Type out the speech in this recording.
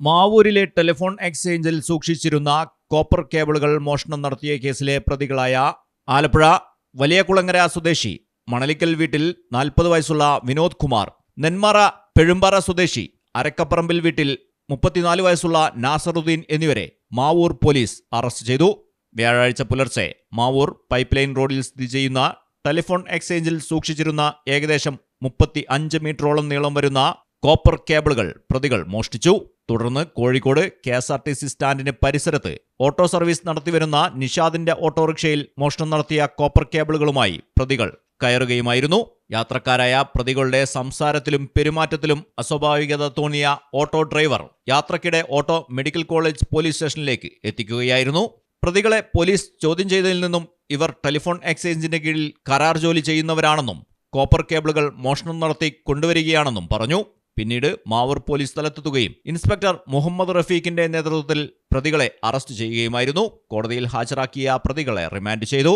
മാവൂരിലെ telephone എക്സ്ചേഞ്ചിൽ സൂക്ഷിച്ചിരുന്ന copper കേബിളുകൾ മോഷണം നടത്തിയ കേസിലെ പ്രതികളായ ആലപ്പുഴ വലിയകുളങ്ങര സ്വദേശി മണലിക്കൽ വീട്ടിൽ 40 വയസ്സുള്ള വിനോദ് കുമാർ, നെന്മാറ പെഴുമ്പാറ സ്വദേശി അരക്കപ്പറമ്പിൽ വീട്ടിൽ 34 വയസ്സുള്ള നാസറുദ്ദീൻ എന്നിവരെ മാവൂർ പോലീസ് അറസ്റ്റ് ചെയ്തു. വ്യാഴാഴ്ച പുലർച്ചെ മാവൂർ പൈപ്പ് ലൈൻ റോഡിൽ സ്ഥിതി ചെയ്യുന്ന ടെലിഫോൺ എക്സ്ചേഞ്ചിൽ സൂക്ഷിച്ചിരുന്ന ഏകദേശം 35 മീറ്ററോളം നീളം വരുന്ന കോപ്പർ കേബിളുകൾ പ്രതികൾ മോഷ്ടിച്ചു. തുടർന്ന് കോഴിക്കോട് KSRTC സ്റ്റാൻഡിന് പരിസരത്ത് ഓട്ടോ സർവീസ് നടത്തിവരുന്ന നിഷാദിന്റെ ഓട്ടോറിക്ഷയിൽ മോഷണം നടത്തിയ കോപ്പർ കേബിളുകളുമായി പ്രതികൾ കയറുകയുമായിരുന്നു. യാത്രക്കാരായ പ്രതികളുടെ സംസാരത്തിലും പെരുമാറ്റത്തിലും അസ്വാഭാവികത തോന്നിയ ഓട്ടോ ഡ്രൈവർ യാത്രക്കിടെ ഓട്ടോ മെഡിക്കൽ കോളേജ് പോലീസ് സ്റ്റേഷനിലേക്ക് എത്തിക്കുകയായിരുന്നു. പ്രതികളെ പോലീസ് ചോദ്യം ചെയ്തതിൽ നിന്നും ഇവർ ടെലിഫോൺ എക്സ്ചേഞ്ചിന്റെ കീഴിൽ കരാർ ജോലി ചെയ്യുന്നവരാണെന്നും കോപ്പർ കേബിളുകൾ മോഷണം നടത്തി കൊണ്ടുവരികയാണെന്നും പറഞ്ഞു. പിന്നീട് മാവൂർ പോലീസ് സ്ഥലത്തെത്തുകയും ഇൻസ്പെക്ടർ മുഹമ്മദ് റഫീഖിന്റെ നേതൃത്വത്തിൽ പ്രതികളെ അറസ്റ്റ് ചെയ്യുകയുമായിരുന്നു. കോടതിയിൽ ഹാജരാക്കിയ പ്രതികളെ റിമാൻഡ് ചെയ്തു.